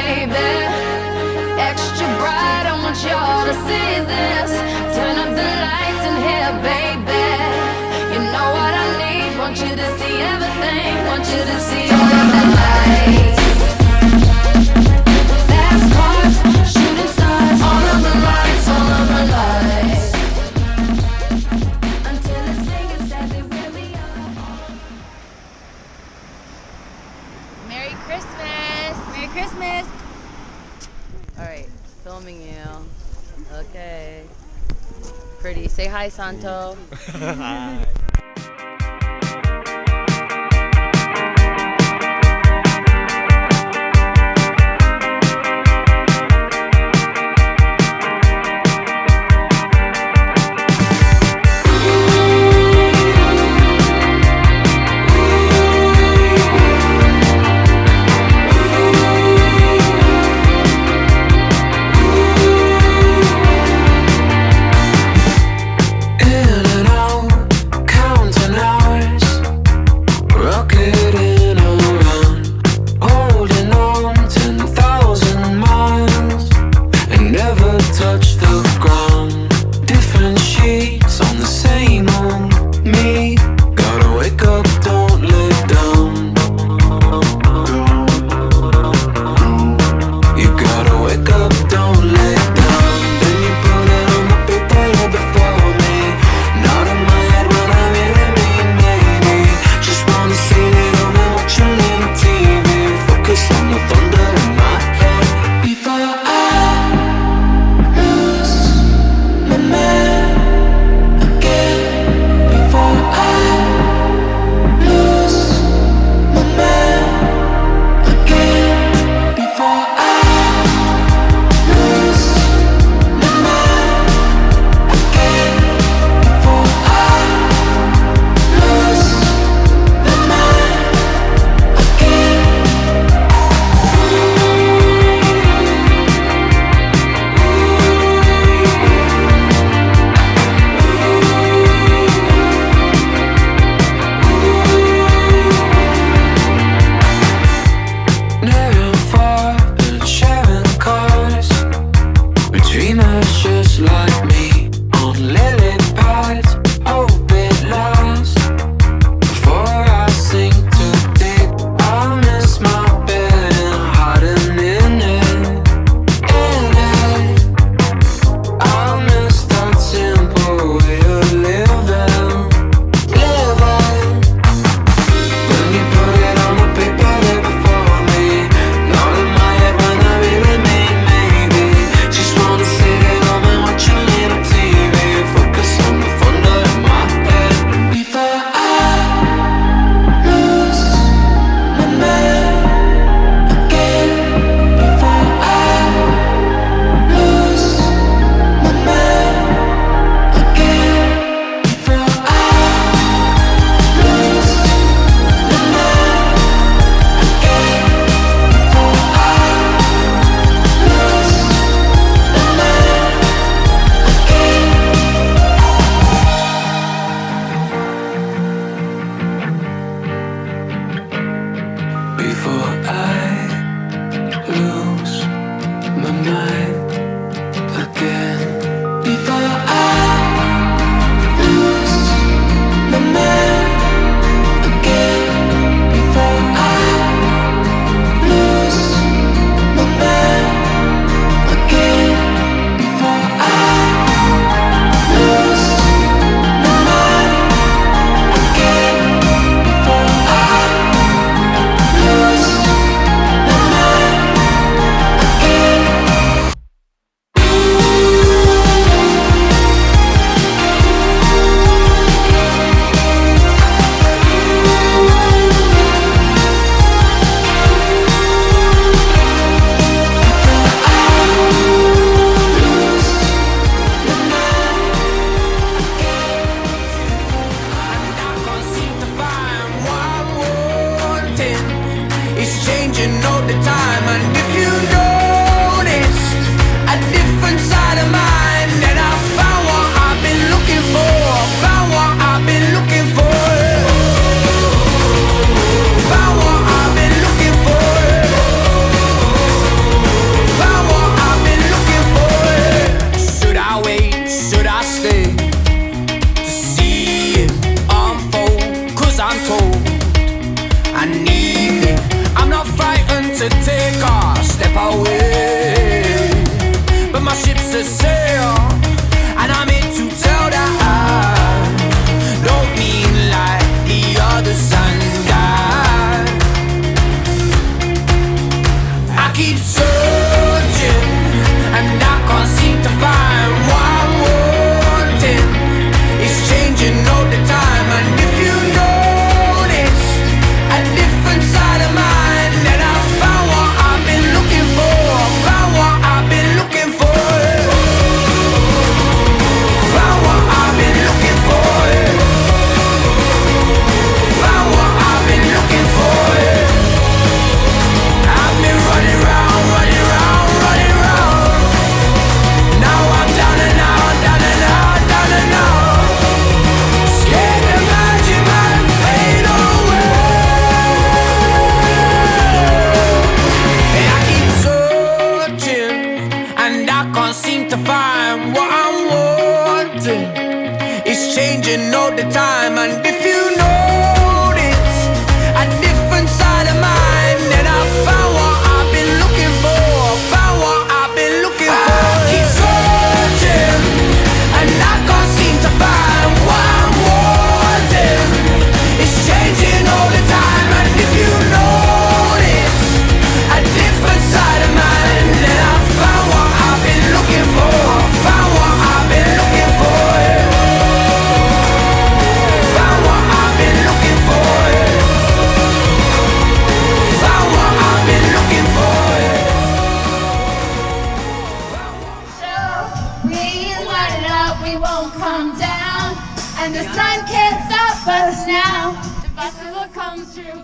baby. Extra bright, I want y'all to see this. Turn up the lights in here, baby. You know what I need, want you to see everything. Want you to see all of the lights. Fast cars, shooting stars, all of the lights, all of the lights. Until it's safe and sadly where we are. Merry Christmas! Merry Christmas! Alright, filming you. Okay. Pretty. Say hi, Santo. Hi. In and out, counting out. step away. But my ship's a sail, and I'm here to tell that I don't mean like the others and I keep searching, and I can't seem to find what I'm wanting. It's changing all the time, and if you noticed a different side of mine, then I found what I've been looking for. Found what I've been looking for. Found what I've been looking for. Found what I've been looking for. I've been running round, running round, running round. Now I'm down and out, down and out, down and out. Scared the magic might fade away. And I keep searching, and I can't seem to find what I'm wanting. It's changing all the time, and if you notice a different side of mine, then I found what I've been looking for. Found what I've been looking for. I keep searching, and I can't seem to find what I'm wanting. It's changing all the time, and if you notice a different side of mine, then I found what I've been looking for. Found what I've been looking for. Found what I've been looking for. Found what I've been looking for. We light it up, we won't come down, and the sun can't stop us now. Impossible comes true.